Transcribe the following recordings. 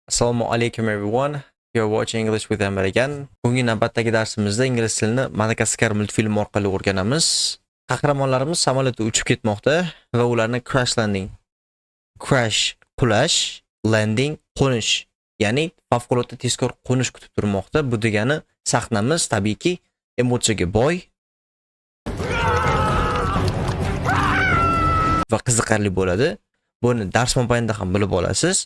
Assalomu alaykum everyone. You're watching English with Amir again. Bugungi navbatdagi darsimizda ingliz tilini Madagaskar multfilmi orqali o'rganamiz. Qahramonlarimiz samolyotda uchib ketmoqda va ularni crash landing. Crash qulash, landing qo'nish. Ya'ni favqulodda tezkor qo'nish kutib turmoqda. Bu degani sahnamiz tabiiyki emotsiyaga boy va qiziqarli bo'ladi. Buni dars mobaynida ham bilib olasiz.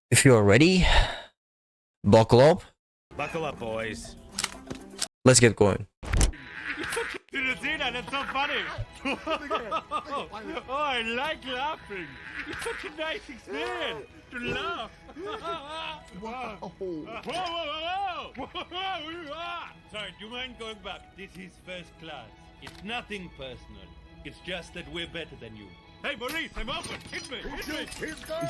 If you are ready, buckle up. Buckle up, boys. Let's get going. Did you see that? That's so funny. Oh, I like laughing. It's such a nice experience to laugh. Whoa. Whoa. Sorry, do you mind going back? This is first class. It's nothing personal. It's just that we're better than you. Hey, Maurice, I'm open. Hit me. Is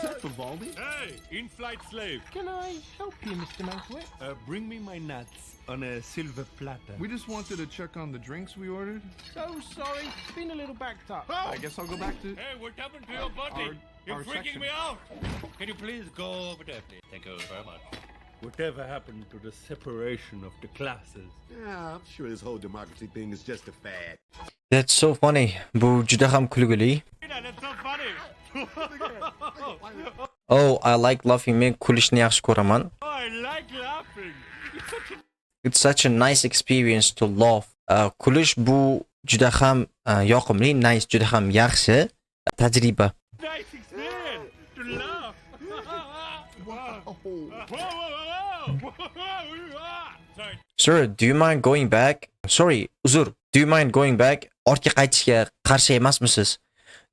that Vivaldi? Hey, in-flight slave. Can I help you, Mr. Mankiewicz? Bring me my nuts on a silver platter. We just wanted to check on the drinks we ordered. So sorry, been a little backed up. Oh! I guess I'll go back to... Hey, what happened to your body? You're our freaking section. me out. Can you please go over there, please? Thank you very much. Whatever happened to the separation of the classes? Yeah, I'm sure this whole democracy thing is just a fad. That's so funny. Bu juda ham kulgili. That's so funny. Oh, I like laughing. Men kulishni yaxshi ko'raman. Oh, I like laughing. It's such a nice experience to laugh. Kulish bu juda ham yoqimli, nice, juda ham yaxshi tajriba. Nice experience to laugh. Sorry. Sir, do you mind going back? Sorry, uzr. Do you mind going back? Ortga qaytishga qarshi emasmisiz?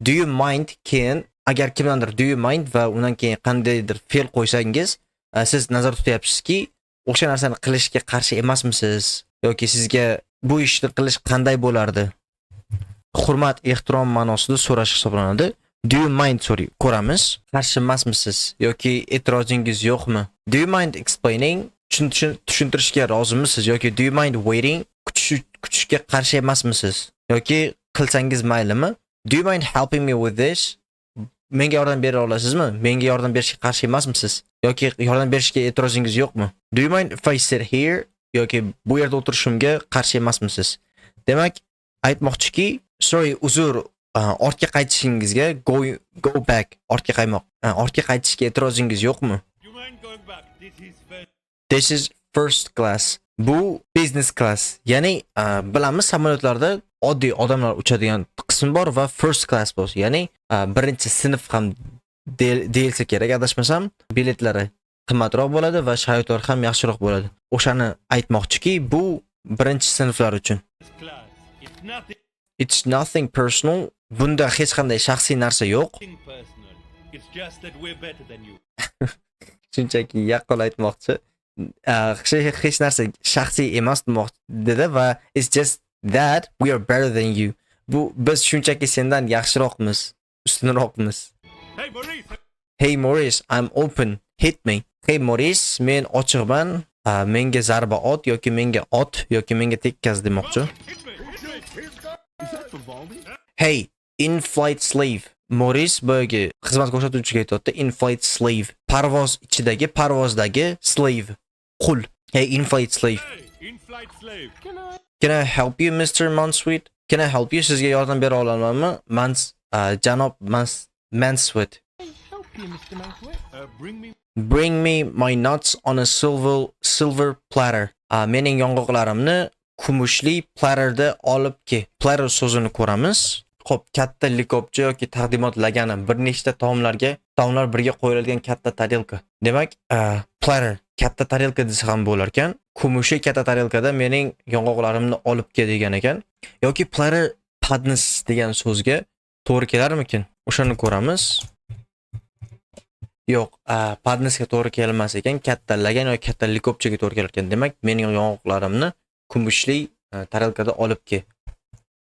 Do you mind keyin agar kimdandir do you mind va undan keyin qandaydir fe'l qo'ysangiz, siz nazar tutyapsizki, o'sha narsani qilishga qarshi emasmisiz yoki sizga bu ishni qilish qanday bo'lardi? Hurmat, ehtirom ma'nosida so'rash hisoblanadi. Do you mind, sorry, ko'ramiz. Qarshi emasmisiz yoki e'tirozingiz yo'qmi? Do you mind explaining? Tushuntirishga rozimisiz yoki do you mind waiting? Kutishga qarshi emasmisiz yoki qilsangiz maylimi? Do you mind helping me with this? Menga yordam bera olasizmi? Menga yordam berishga qarshi emasmisiz yoki yordam berishga e'tirozingiz yo'qmi? Do you mind if I sit here? Yoki bu yerda o'tirishimga qarshi emasmisiz? Demak, aytmoqchiki, sorry, uzr, ortga qaytishingizga go back, ortga qaymoq. Ortga qaytishga e'tirozingiz yo'qmi? Do you mind going back? This is first class. Bu business class. Ya'ni bilamiz samolyotlarda oddiy odamlar uchadigan qism bor va first class bor. Ya'ni birinchi sinf ham deyilsa kerak, adashmasam, biletlari qimmatroq bo'ladi va sharoitlar ham yaxshiroq bo'ladi. O'shani aytmoqchiki, bu birinchi sinflar uchun. First class. It's nothing It's nothing personal. Bunda hech qanday shaxsiy narsa yo'q. personal. It's just that we're better than you. Shunchaki yaqqol aytmoqchi. Hech narsa shaxsiy emas dedi va it's just that we are better than you. Bu biz shunchaki sendan yaxshiroqmiz, ustunroqmiz. Hey, Maurice. Hey Maurice, I'm open. Hit me. Hey Maurice, men ochiqman. Menga zarba ot yoki menga ot yoki menga tekkaz demoqchi. Hit me. Is that Vivaldi? Hey, in-flight slave. Maurice boyagi xizmat ko'rsatuvchiga aytayapti, in-flight slave. Parvoz ichidagi, parvozdagi slave. Qul. Hey, in-flight slave. Hey, in-flight slave. Can I help you, Mr. Mansweet? Can I help you? Sizga yordam bera olamanmi? Janob Mansweet. Help you, Mr. Mankiewicz. Bring me Bring me my nuts on a silver platter. Mening yong'oqlarimni kumushli platterda olib ke. Platter so'zini ko'ramiz. Xo'p, katta likopcha yoki taqdimot lagani bir nechta taomlar birga qo'yiladigan katta tarelka. Demak, platter katta tarelka desa ham bo'lar ekan. Kumushli katta tarelkada mening yong'oqlarimni olib ke degan ekan. Yoki platter podnos degan so'zga to'g'ri kelarmikin? O'shani ko'ramiz. Yo'q, podnosga to'g'ri kelmas ekan, katta lagan yoki katta likopchaga to'g'ri kelar ekan. Demak, mening yong'oqlarimni kumushli tarelkada olib ke.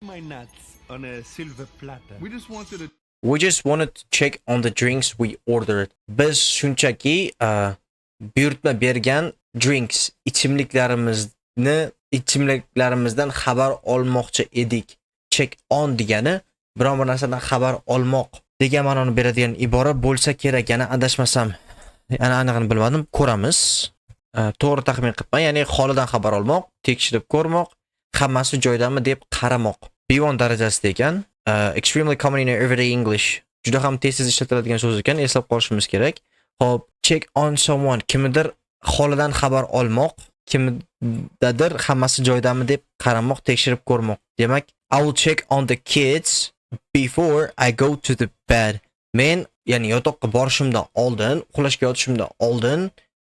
my nuts on a silver platter. We just wanted We just wanted to... to check on the drinks we ordered. Biz shunchaki buyurtma bergan drinks, ichimliklarimizdan xabar olmoqchi edik. Check on degani biron bir narsadan xabar olmoq degan ma'noni beradigan ibora bo'lsa kerak, yana adashmasam. Ana anig'ini bilmadim, ko'ramiz. To'g'ri taxmin qilibman, ya'ni holidan xabar olmoq, tekshirib ko'rmoq, hammasi joyidami deb qaramoq. B1 darajasida ekan. Extremely common in everyday English. Juda ham tez-tez ishlatiladigan so'z ekan, eslab qolishimiz kerak. Hop, check on someone, kimnidir holidan xabar olmoq, kimdadir hammasi joyidami deb qaramoq, tekshirib ko'rmoq. Demak, I will check on the kids before I go to the bed. Men, ya'ni yotoqqa borishimdan oldin, uxlashga yotishimdan oldin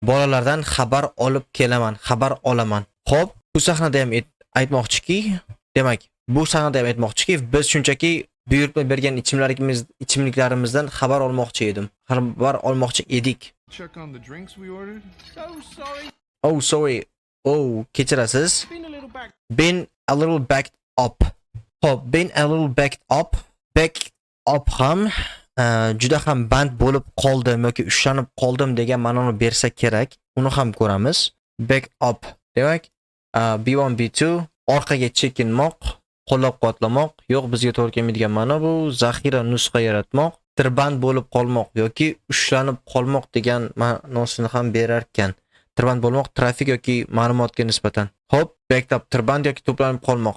bolalardan xabar olib kelaman, xabar olaman. Xo'p, bu sahnada ham aytmoqchiki, demak, bu sahnada ham aytmoqchiki, biz shunchaki buyurtma bergan ichimliklarimizdan xabar olmoqchi edim. Xabar olmoqchi edik. Check on the drinks we ordered. So sorry, Oh, sorry. Oh, kechirasiz. been a little back. Been a little backed up. Hop, been a little backed up. Backed up ham juda ham band bo'lib qoldim yoki ushlanib qoldim degan ma'noni bersa kerak. Uni ham ko'ramiz. Back up. Demak, B1 B2 orqaga chekinmoq, qo'llab-quvvatlamoq. Yo'q, bizga to'g'ri kelmaydigan ma'no bu. Zaxira nusxa yaratmoq, tirband bo'lib qolmoq yoki ushlanib qolmoq degan ma'nosini ham berar ekan. Tirband bo'lmoq, trafik yoki ma'lumotga nisbatan. Hop, backed up, tirband yoki to'planib qolmoq.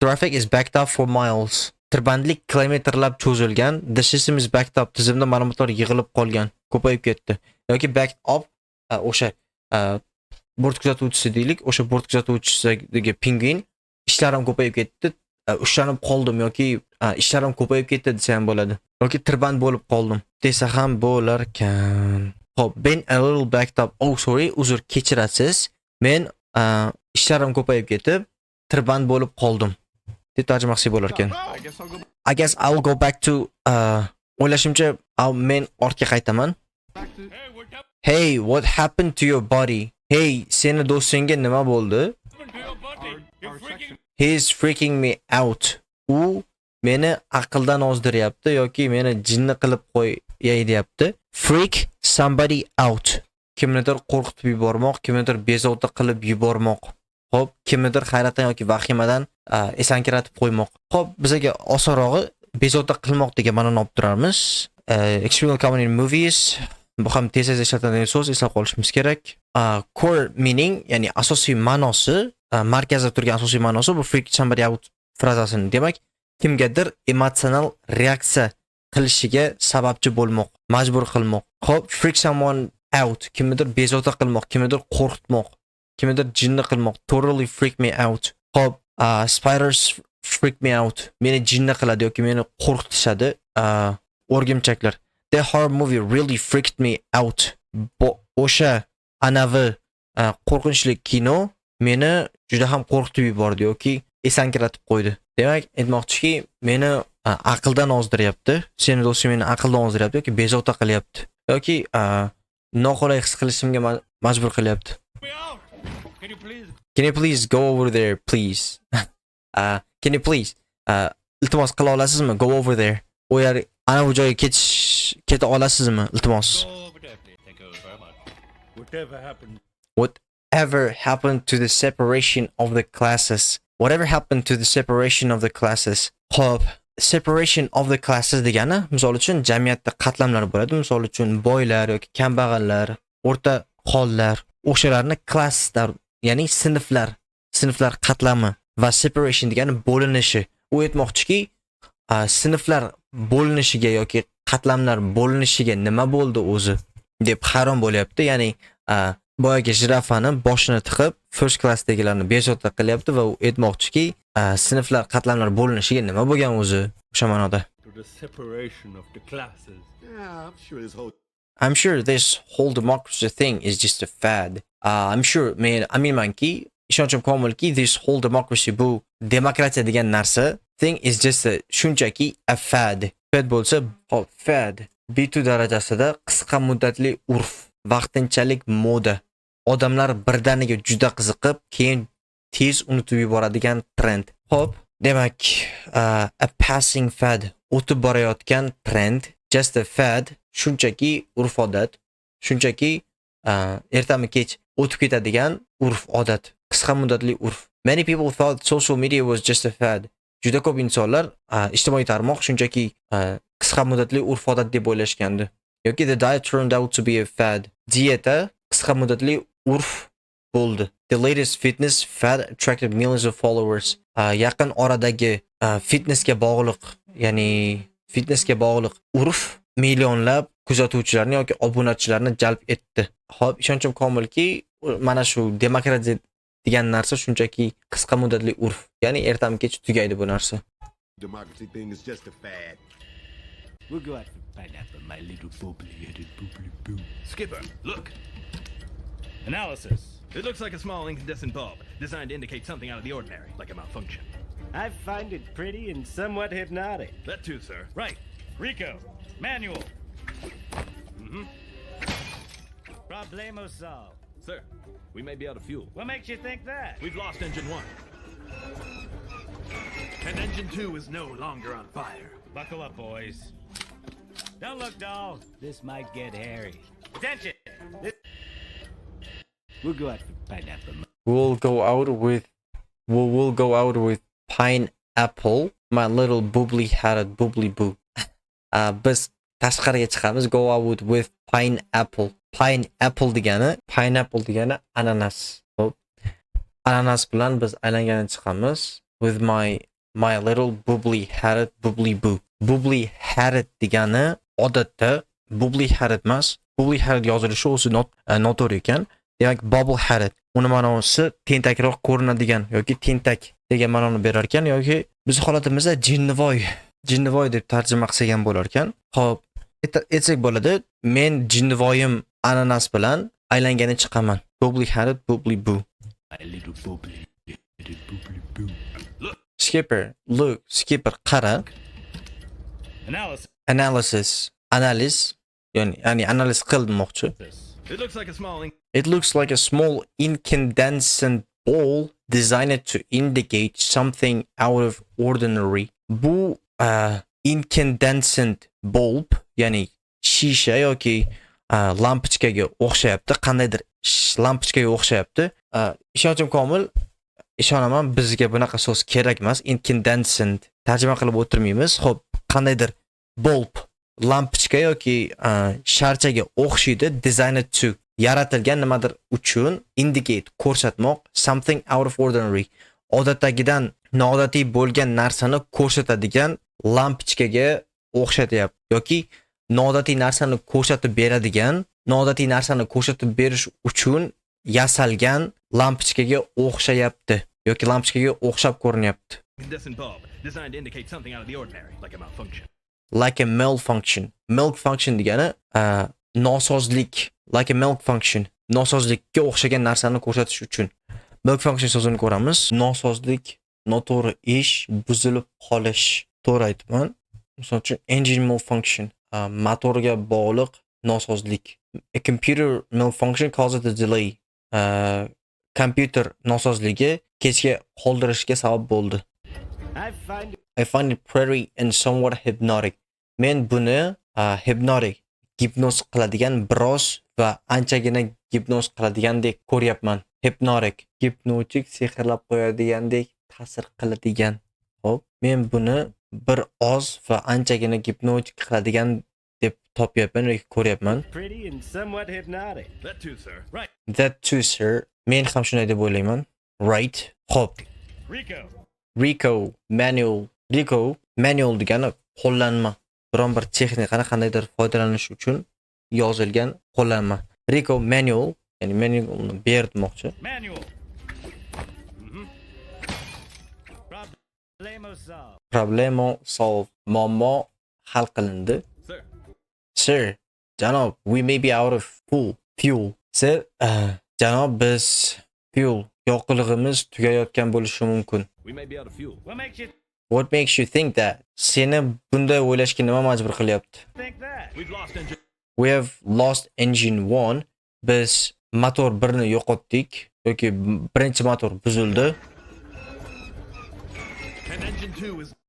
Traffic is backed up for miles. Tirbandlik kilometrlab cho'zilgan. The system is backed up. Tizimda ma'lumotlar yig'ilib qolgan, ko'payib ketdi. Yoki backed up o'sha bort kuzatuvchisi deylik, o'sha bort kuzatuvchisidagi pingvin ishlarim ko'payib ketdi, ushlanib qoldim yoki ishlarim ko'payib ketdi desa ham bo'ladi. Yoki tirband bo'lib qoldim desa ham bo'lar ekan. Hop, been a little backed up. Oh, sorry, uzr, kechirasiz. Men ishlarim ko'payib ketib, tirband bo'lib qoldim deb tarjima qilsak bo'lar ekan. I guess I'll go I guess I'll go back to o'ylashimcha men ortga qaytaman. back to. Hey, what happened Hey, what happened to your body? Hey, seni do'stingga nima bo'ldi? to your body? You're Our freaking. section. He's freaking me out. U meni aqldan ozdiryapti yoki meni jinni qilib qo'yay deyapti. Freak somebody out. Kimnidir qo'rqitib yubormoq, kimnidir bezovta qilib yubormoq. Xo'p, kimnidir hayratdan yoki vahimadan esankiratib qo'ymoq. Xo'p, bizga osonrog'i bezovta qilmoq degan ma'noni olib turamiz. Extremely common in movies. Bu ham tez-tez ishlatiladigan so'z, eslab qolishimiz kerak. Core meaning, ya'ni asosiy ma'nosi, markazda turgan asosiy ma'nosi bu freak somebody out frazasini. Demak, kimgadir emotsional reaksiya qilishiga sababchi bo'lmoq, majbur qilmoq. Xo'p, freak someone out, kimnidir bezovta qilmoq, kimnidir qo'rqitmoq, kimnidir jinni qilmoq. Totally freak me out. Xo'p, spiders freak me out. Meni jinni qiladi yoki meni qo'rqitishadi. O'rgimchaklar. The horror movie really freaked me out. O'sha anavi qo'rqinchli kino meni juda ham qo'rqitib yubordi yoki esankiratib qo'ydi. Demak, aytmoqchiki, meni aqldan ozdiryapti. Seni do'sting meni aqldan ozdiryapti yoki bezovta qilyapti yoki noqulay his qilishimga majbur qilyapti. Me out. Can you please? Can you please go over there, please? Can you please? Iltimos qila olasizmi? Go over there. U yer ana bu joyga keta olasizmi? Iltimos. Go over there, please. Thank you very much. Whatever happened? Whatever happened to the separation of the classes? Whatever happened to the separation of the classes? Xo'p, separation of the classes degani, misol uchun jamiyatda qatlamlar bo'ladi. Misol uchun boylar yoki kambag'allar, o'rta hollar, o'shalarni klasslar, ya'ni sinflar qatlami va separation degani bo'linishi. U aytmoqchiki, sinflar bo'linishiga yoki qatlamlar bo'linishiga nima bo'ldi o'zi deb hayron bo'lyapti. Ya'ni boyaga jirafani boshini tiqib first classdagilarni bezovta qilyapti va u aytmoqchiki, sinflar qatlamlar bo'linishiga nima bo'lgan o'zi o'sha ma'noda. To the separation of the classes. Yeah, I'm sure this whole democracy thing is just a fad. I'm sure, men aminmanki, ishonchim komilki, this whole democracy bu demokratiya degan narsa thing is just a shunchaki a fad. Fad bo'lsa, fad B2 darajasida qisqa muddatli urf, vaqtinchalik moda. Odamlar birdaniga juda qiziqib, keyin tez unutib yuboradigan trend. Xo'p, demak, a passing fad, o'tib borayotgan trend, just a fad, shunchaki urf-odat, shunchaki ertami kech o'tib ketadigan urf-odat, qisqa muddatli urf. Many people thought social media was just a fad. Juda ko'p insonlar ijtimoiy tarmoq shunchaki qisqa muddatli urf-odat deb o'ylashgandi yoki the diet turned out to be a fad. Dieta qisqa muddatli urf bo'ldi. The latest fitness fad attracted millions of followers. Yaqin oradagi fitnessga bog'liq, ya'ni fitnessga bog'liq urf millionlab kuzatuvchilarni yoki obunachilarni jalb etdi. Xo'p, ishonchim komilki, mana shu demokratiya degan narsa shunchaki qisqa muddatli urf. Ya'ni ertami kech tugaydi bu narsa. Democracy thing is just a fad. We'll go out for pineapple, my little bubbly-headed bubbly-boo. Skipper, look. Analysis. It looks like a small incandescent bulb, designed to indicate something out of the ordinary, like a malfunction. I find it pretty and somewhat hypnotic. That too, sir. Right. Rico, manual. Problemo solved. Sir, we may be out of fuel. What makes you think that? We've lost engine 1. And engine 2 is no longer on fire. Buckle up, boys. Don't look dull. This might get hairy. Attention! We'll go out for pineapple. We'll go out with pineapple, my little bubbly-headed bubbly-boo. Biz tashqariga chiqamiz. Go out with pineapple. Pineapple degani ananas. Hop. Ananas bilan biz aylangani chiqamiz. With my little bubbly-headed bubbly-boo. Bubbly-headed degani odatda bubbly-headed emas. Bubbly-headed yozilishi o'zi noto'g'ri ekan. Demak, bubble-headed. Uni ma'nosi tentakroq ko'rinadigan yoki tentak degan ma'noni berar ekan yoki biz holatimizda jinnivoy deb tarjima qilsak ham bo'lar ekan. Xo'p, aytsak bo'ladi. Men jinnivoyim ananas bilan aylangani chiqaman. Bubbly-headed bubbly-boo. My little bubbly-headed bubbly-boo. Skipper, qara. Analysis. Analyze, ya'ni analiz qil demoqchi. It looks like a small Incandescent ball designed to indicate something out of ordinary. Bu incandescent bulb, ya'ni shisha yoki lampochkaga o'xshayapti. Qandaydir lampochkaga o'xshayapti. Ishonchim komil, ishonaman, bizga bunaqa so'z kerak emas. Incandescent tarjima qilib o'tirmaymiz. Xo'p, qandaydir bulb, lampochka yoki sharchaga o'xshaydi. Designed to, yaratilgan nimadir uchun. Indicate, ko'rsatmoq. Something out of ordinary, odatdagidan noodatiy bo'lgan narsani ko'rsatadigan lampochkaga o'xshatyapti yoki noodatiy narsani ko'rsatib beradigan, noodatiy narsani ko'rsatib berish uchun yasalgan lampochkaga o'xshayapti yoki lampochkaga o'xshab ko'rinyapti. incandescent bulb, designed to indicate something out of the ordinary, like a malfunction. Like a malfunction. Malfunction degani nosozlik. Like a malfunction. Nosozlikka o'xshagan narsani ko'rsatish uchun. Malfunction so'zini ko'ramiz. Nosozlik, noto'g'ri ish, buzilib qolish. To'g'ri aytibman. Misol uchun engine malfunction, motorga bog'liq nosozlik. A computer malfunction causes a delay. Kompyuter nosozligi kechga qoldirishga sabab bo'ldi. I find it pretty and somewhat hypnotic. Men buni hypnotic, gipnoz qiladigan, biroz va anchagina gipnoz qiladigandek ko'ryapman. Hypnotic, gipnotik, sehrlab qo'yadigandek, ta'sir qiladigan. Xo'p, men buni bir oz va anchagina gipnotik qiladigan deb topyapman yoki ko'ryapman. Pretty and somewhat hypnotic. That too, sir. Right. That too, sir. Men ham shunday deb o'ylayman. Right. Xo'p. Rico, manual degani qo'llanma. Biron bir texnikani qandaydir foydalanish uchun yozilgan qo'llanma. Rico manual, ya'ni manualni ber demoqchi. Problemo solved. Muammo hal qilindi. Sir, janob, we may be out of fuel. Sir, janob, biz fuel, yoqilg'imiz tugayotgan bo'lishi mumkin. We may be out of fuel. What makes you think that? Seni bunday o'ylashga nima majbur qilyapti? We've lost engine. We have lost engine 1. Biz motor 1 ni yo'qotdik yoki birinchi motor buzildi.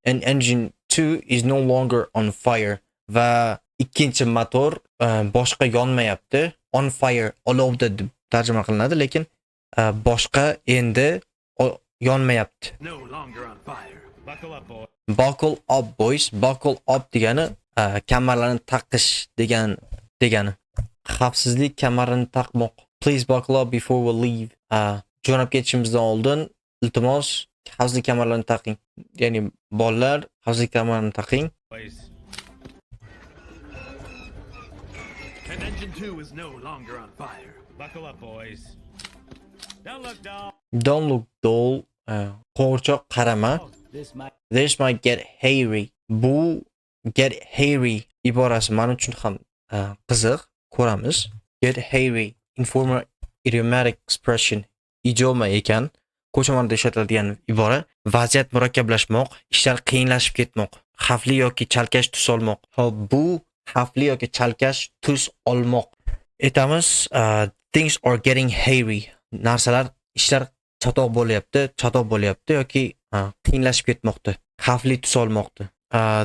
And engine 2 is no longer on fire. Va ikkinchi motor boshqa yonmayapti. On fire, olovda deb tarjima qilinadi, lekin boshqa endi yonmayapti. No longer on fire. Buckle up, boys. Buckle up degani kamarlarni taqish degan degani. Xavfsizlik kamarini taqmoq. Please buckle up before we leave. Jo'nab ketishimizdan oldin iltimos xavfsizlik kamarlarini taqing. Ya'ni bolalar xavfsizlik kamarini taqing. Boys. And engine 2 is no longer on fire. Buckle up, boys. Don't look dull. Don't look dull. Qo'rchoq qarama. Oh, This might get hairy. Bu get hairy iborasi men uchun ham qiziq. Ko'ramiz. Get hairy. Informal idiomatic expression. Ijoma ekan. Ko'chalarda ishlatiladigan ibora. Vaziyat murakkablashmoq, ishlar qiyinlashib ketmoq, xavfli yoki chalkash tus olmoq. Hop, bu xavfli yoki chalkash tus olmoq. Aytamiz, things are getting hairy. Narsalar, ishlar chatoq bo'lyapti yoki qiyinlashib ketmoqda. Xavfli tus olmoqda.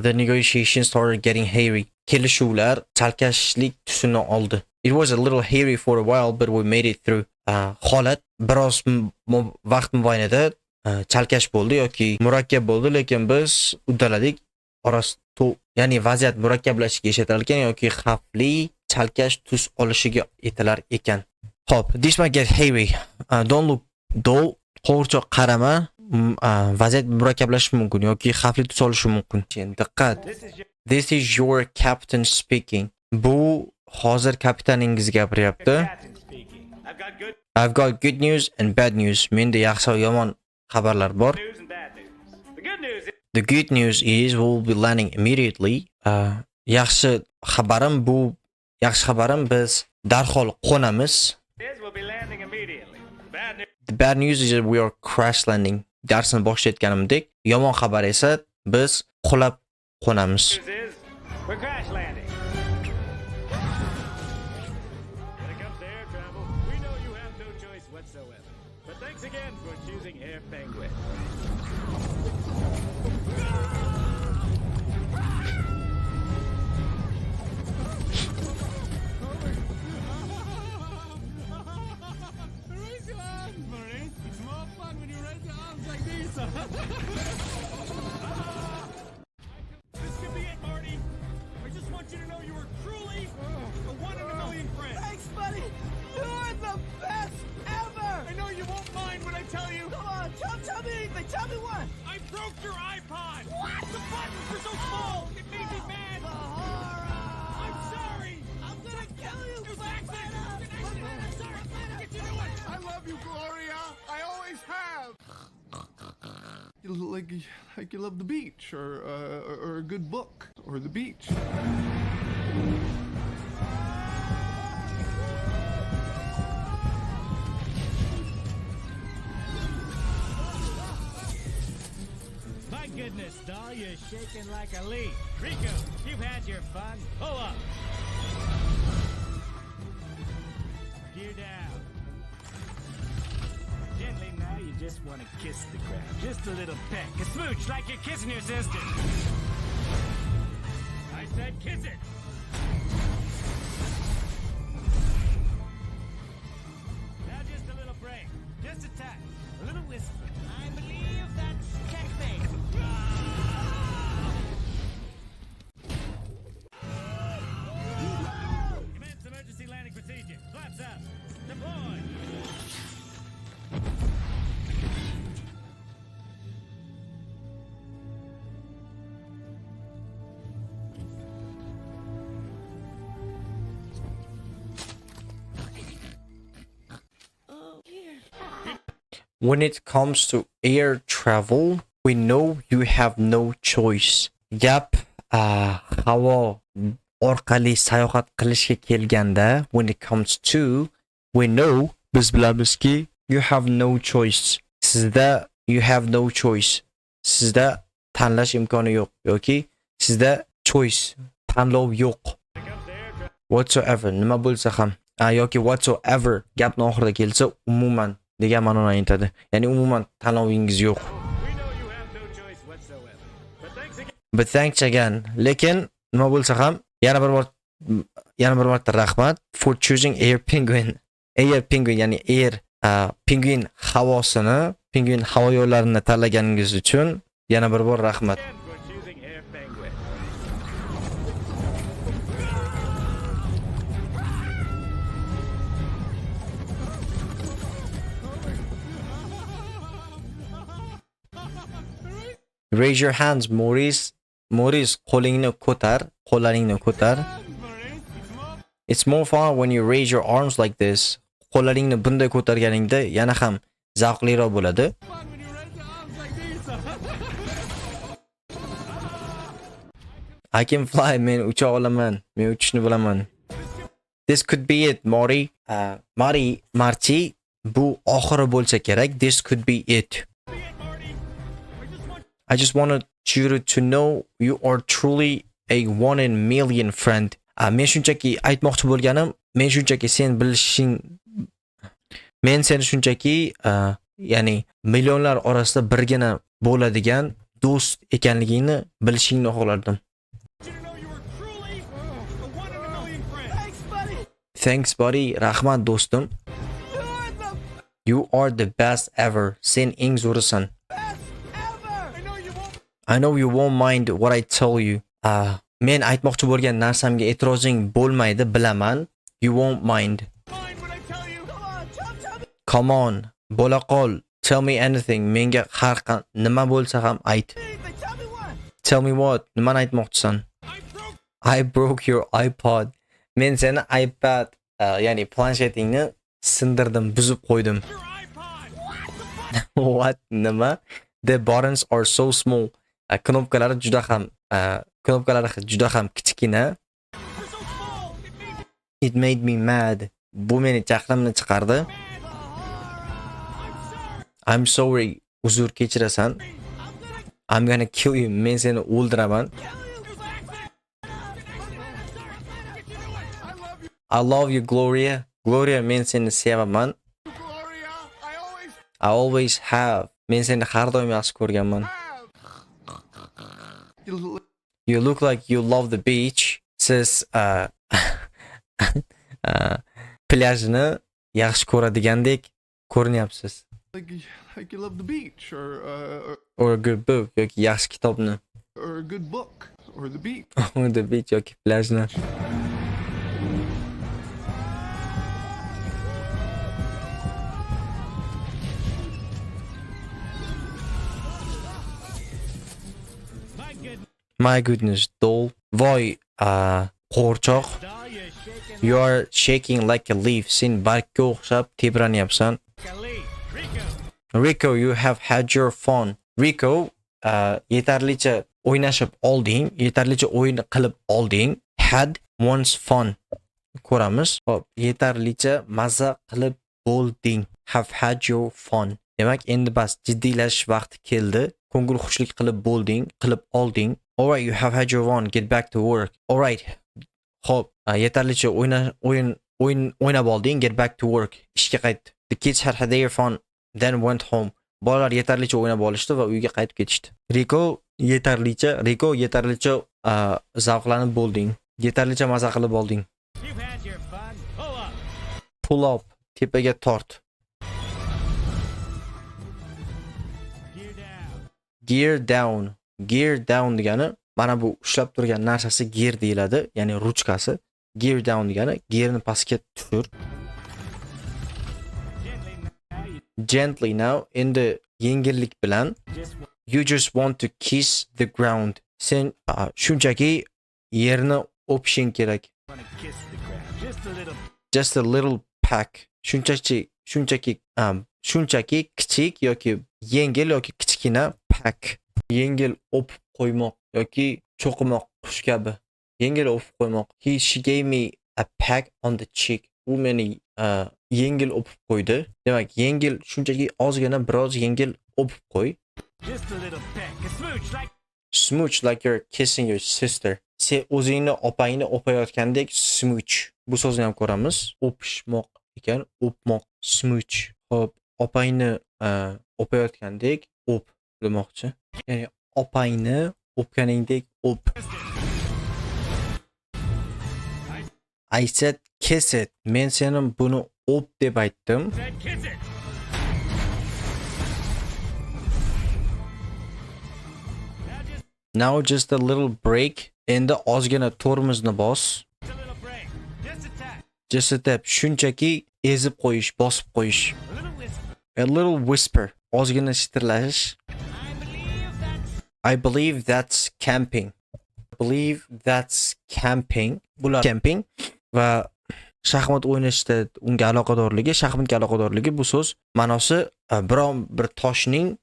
The negotiations started getting hairy. Kelishuvlar chalkashlik tusini oldi. It was a little hairy for a while, but we made it through. Holat biroz vaqt mobaynida chalkash bo'ldi yoki murakkab bo'ldi, lekin biz uddaladik. Ya'ni vaziyat murakkablashishiga ishlatilgan yoki xavfli chalkash tus olishiga aytilar ekan. Hop, this might get hairy. Don't look dull. Qo'rchoq qarama. Vaziyat murakkablashishi mumkin yoki xavfli tus olishi mumkin. Diqqat. This is your captain speaking. Bu hozir kapitaningiz gapiryapti. Captain speaking. I've got good news and bad news. Menda yaxshi va yomon xabarlar bor. News and bad news. The good news is The good news is we'll be landing immediately. Yaxshi xabarim biz darhol qo'namiz. we'll be landing immediately. Bad news The bad news is that we are crash landing. Darsni boshlayotganimdek, yomon xabar esa biz qulab qo'namiz. is we're crash landing. When it comes to air travel, we know you have no choice whatsoever. But thanks again for choosing Air Penguin. It's more fun when you raise your arms like this. This could be it, Marty. I just want you to know you were truly a one in a million friend. Thanks, buddy. You're the best ever. I know you won't mind when I tell you. Come on, tell me anything. Tell me what. I broke your iPod. What? The buttons were so small. It made me mad. The horror. I'm sorry. I'm gonna kill you. It was an accident. It was an accident. I'm sorry. What did you do it? I love you, Gloria. I always have. Like you love the beach, or a good book, or the beach. My goodness, doll, you're shaking like a leaf. Rico, you've had your fun. Pull up. Gear down. Gently now, you just want to kiss the ground. Just a little peck. A smooch like you're kissing your sister. I said kiss it. Now just a little break. Just a touch. A little whisper. I believe that's checkmate. Commence emergency landing procedure. Flaps up. Deploy. When it comes to air travel, we know you have no choice. Gap havo orqali sayohat qilishga kelganda, when it comes to, we know, biz bilamizki, you have no choice. Sizda you have no choice. Sizda tanlash imkoni yo'q yoki sizda choice, tanlov yo'q. Whatsoever, nima bo'lsa ham, yoki whatsoever gapning oxirida kelsa, umuman degan ma'noni aytadi. Ya'ni umuman tanlovingiz yo'q. We know you have no choice whatsoever. But thanks again. Lekin nima bo'lsa ham yana bir marta rahmat for choosing Air Penguin. Air Penguin ya'ni Air Penguin havosini, Penguin havo yo'llarini tanlaganingiz uchun yana bir bor rahmat. Again for choosing Air Penguin. Raise your hands, Maurice. Maurice, qo'lingni ko'tar, qo'llaringni ko'tar. It's more fun when you raise your arms like this. Qo'llaringni bunday ko'targaningda yana ham zavqliroq bo'ladi. Fun when you raise your arms like these. I can fly, men ucha olaman. Men uchishni bilaman. This could be it, Mori. Marty, bu oxiri bo'lsa kerak. This could be it. I just wanted you to know you are truly a one in million friend. Men shunchaki aytmoqchi bo'lganim, men shunchaki sen bilishing, men seni shunchaki ya'ni millionlar orasida birgina bo'ladigan do'st ekanligingni bilishingni xohlardim. Thanks buddy, rahmat do'stim. You are the best ever. Sen eng zo'risan. I know you won't mind what I tell you. Men aytmoqchi bo'lgan narsamga e'tirozing bo'lmaydi, bilaman. You won't mind. Come on, bo'la qol. Tell me anything. Menga har nima bo'lsa ham ayt. Tell me what? Nimani aytmoqchisan? I broke your iPod. Men seni iPad, ya'ni planshetingni sindirdim, buzib qo'ydim. What? Nima? The buttons are so small. Knopkalari juda ham kichkina. It made me mad. Bu meni jahlimni chiqardi. I'm sorry. Uzr kechirasan. I'm gonna kill you. Men seni o'ldiraman. I love you, Gloria. Gloria, men seni sevaman. I always have. Men seni har doim yaxshi ko'rganman. You look like you love the beach. Siz plyajni yaxshi ko'radigandek ko'rinyapsiz. Like you love the beach, Or a good book, yoki yaxshi kitobni. or a good book, or the beach. Or the beach yoki plyajni. My goodness, doll. Voy, qo'rchoq. You are shaking like a leaf. Sen bargga o'xshab tebranyapsan. Rico, you have had your fun. Rico, yetarlicha o'ynashib olding, yetarlicha o'yin qilib olding. Had once fun. Ko'ramiz. Hop, yetarlicha maza qilib bo'lding. Have had your fun. Demak, endi bas jiddiylashish vaqti keldi. Ko'ngil xushlik qilib bo'lding, qilib olding. Alright, you have had your fun. Get back to work. Alright. Hop, yetarlicha o'ynab olding. Get back to work. Ishga qayt. The kids had their fun, then went home. Bolalar yetarlicha o'ynab olishdi va uyga qaytib ketishdi. Rico yetarlicha zavqlanib bo'lding. Yetarlicha maza qilib olding. Pull up. Tepaga tort. Gear down. Gear down degani mana bu ushlab turgan narsasi gear deyiladi, ya'ni ruchkasi. Gear down degani gearni pastga tushir. Gently now, endi yengillik bilan. You just want to kiss the ground. Sen shunchaki yerni o'pishing kerak. Just a little peck. Shunchaki kichik yoki yengil yoki kichkina peck. Yengil o'pib qo'ymoq yoki cho'qimoq qush kabi. Yengil o'pib qo'ymoq. She gave me a peck on the cheek. U meni yengil o'pib qo'ydi. Demak, yengil shunchaki ozgina biroz yengil o'pib qo'y. Just a little peck, a Smooch like you're kissing your sister. Sen o'zingni opangni o'payotgandek smooch. Bu so'zni ham ko'ramiz. O'pishmoq ekan, o'pmoq, smooch. Hop, opangni o'payotgandek o'p demoqchi. Ya'ni opangni o'pganingdek o'p. I said kiss it. Men seni buni o'p deb aytdim. Now just a little break. Endi ozgina tormozni bos. Just a tap. Shunchaki ezib qo'yish, bosib qo'yish. A little whisper. Ozgina shitirlashish. I believe that's camping. I believe that's camping. Bular camping va shaxmat o'ynashda unga aloqadorligi, shaxmatga aloqadorligi bu so'z ma'nosi biron bir toshning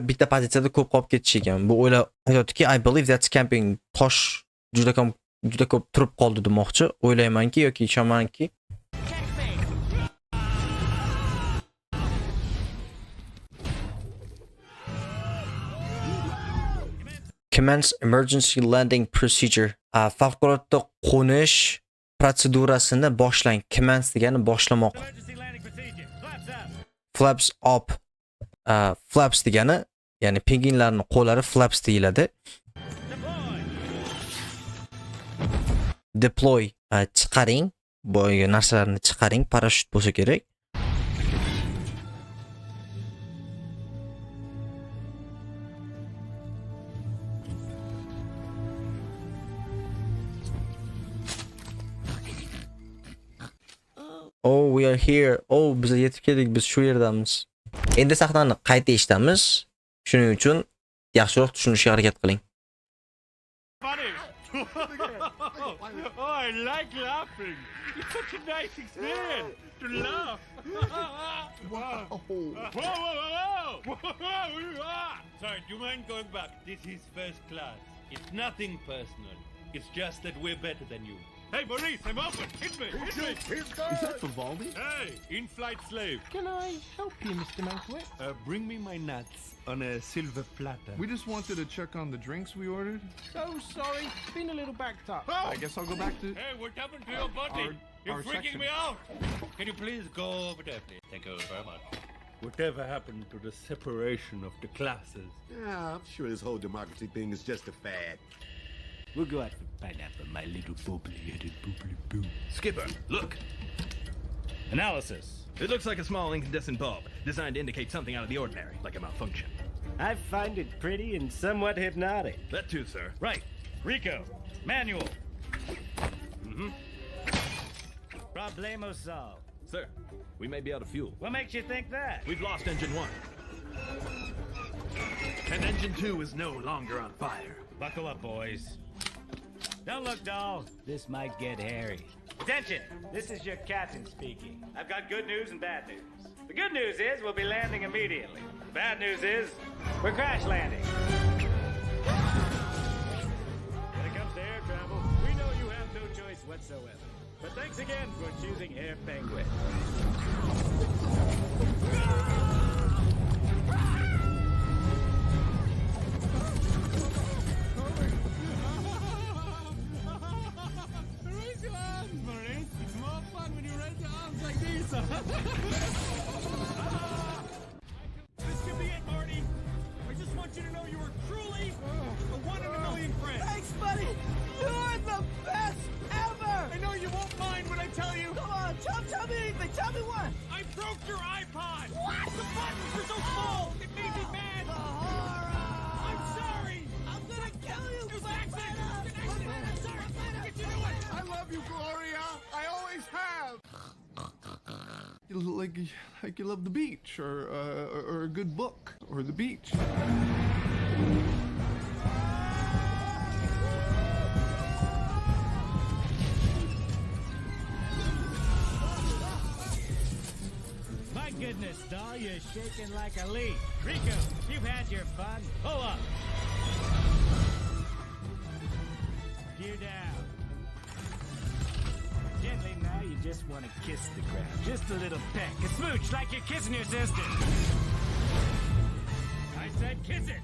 bitta pozitsiyada ko'p qolib ketishi ekan. Bu o'ylab aytayotdiki, I believe that's camping. Tosh juda ko'p turib qoldi demoqchi. O'ylaymanki yoki ishonamanki. Commence emergency landing procedure. Favqulodda qo'nish protsedurasini boshlang. Commence degani boshlamoq. Emergency landing procedure. Flaps Flaps up. up. Flaps degani, ya'ni pingvinlarning qo'llari flaps deyiladi. Deploy. Deploy. Chiqaring. Boyagi narsalarni chiqaring. Parashyut bo'lsa kerak. Oh, we are here. Oh, biz yetib keldik. Biz shu yerdamiz. Endi sahnani qayta eshitamiz. Shuning uchun yaxshiroq tushunishga harakat qiling. Funny. Oh, I like laughing. It's such a nice experience to laugh. Wow. Whoa. Sorry, do you mind going back? This is first class. It's nothing personal. It's just that we're better than you. Hey, Maurice, I'm open. Hit me. Is that Vivaldi? Hey, in-flight slave. Can I help you, Mr. Mankiewicz? Bring me my nuts on a silver platter. We just wanted to check on the drinks we ordered. So sorry. Been a little backed up. I guess I'll go back to. Hey, what happened to your body? You're our freaking section. me out. Can you please go over there, please? Thank you very much. Whatever happened to the separation of the classes? Yeah, I'm sure this whole democracy thing is just a fad. We'll go out for pineapple, my little bubbly-headed boobly-boo. Skipper, look. Analysis. It looks like a small incandescent bulb, designed to indicate something out of the ordinary, like a malfunction. I find it pretty and somewhat hypnotic. That too, sir. Right. Rico. Manual. Problemo solved. Sir, we may be out of fuel. What makes you think that? We've lost engine 1. And engine 2 is no longer on fire. Buckle up, boys. Don't look dull. This might get hairy. Attention! This is your captain speaking. I've got good news and bad news. The good news is we'll be landing immediately. The bad news is we're crash landing. When it comes to air travel, we know you have no choice whatsoever. But thanks again for choosing Air Penguin. Raise your arms, Maurice. It's more fun when you raise your arms like these. This could be it, Marty. I just want you to know you were truly a one in a million friend. Thanks, buddy. You're the best ever. I know you won't mind when I tell you. Come on, tell me anything. Tell me what. I broke your iPod. What? The buttons were so small. It made me mad. The horror. I'm sorry. I'm gonna kill you. It was an accident. It was an accident. I'm sorry. Get you do it. I love you, Gloria. I always have. Like you love the beach, or a good book, or the beach. My goodness, doll, you're shaking like a leaf. Rico, you've had your fun. Pull up. Gear down. Gently now, you just want to kiss the ground. Just a little peck. A smooch like you're kissing your sister. I said kiss it.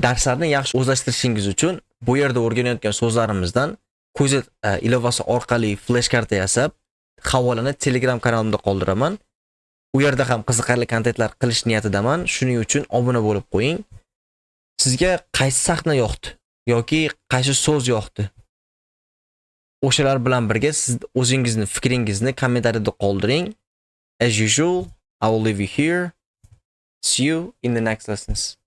Darslarni yaxshi o'zlashtirishingiz uchun bu yerda o'rganayotgan so'zlarimizdan Quizlet ilovasi orqali flash karta yasab, havolani Telegram kanalimda qoldiraman. U yerda ham qiziqarli kontentlar qilish niyatidaman. Shuning uchun obuna bo'lib qo'ying. Sizga qaysi sahna yoqdi yoki qaysi so'z yoqdi? O'shalar bilan birga siz o'zingizni fikringizni kommentariyada qoldiring. As usual, I will leave you here. See you in the next lessons.